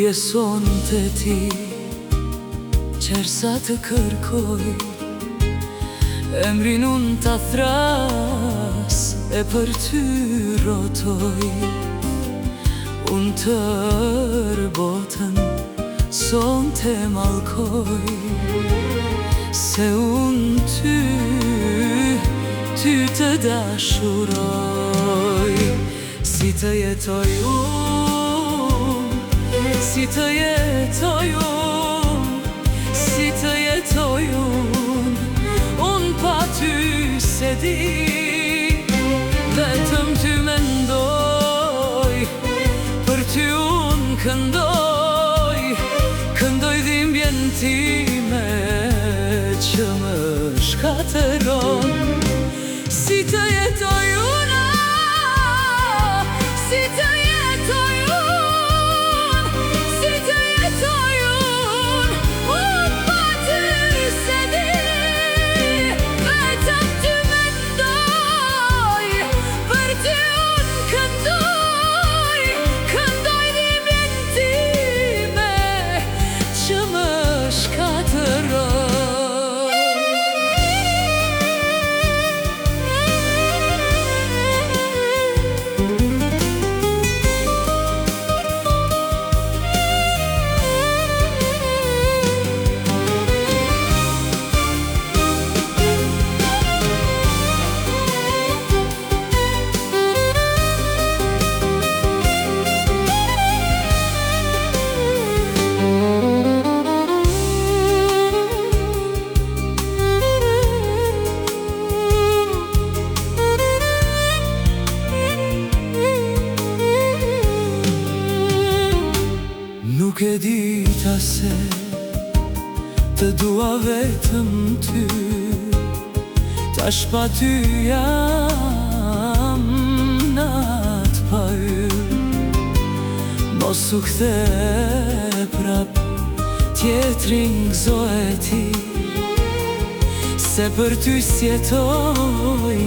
jeson të ti, qersa të kërkoj, emrin unë t'a thras e për ty rotoj. Unë tër botën son të malkoj, se unë ty të dashuroj. Si të jetoj unë, si të jetoj unë, si të jetoj unë, unë pa ty se di, vetëm ty mendoj, për ty unë këndoj, këndoj dhimbjen time që më shkateron. Si të jetoj unë, si të jetoj unë, si të jetoj unë, unë pa ty se di, vetëm ty mendoj, për ty unë këndoj, këndoj dhimbjen time që më shkateron. Nuk e dita se të dua vetëm ty, tash pa ty jam nat pa yll. Mos u kthe prap tjetrin gëzoheti, se për ty s'jetoj.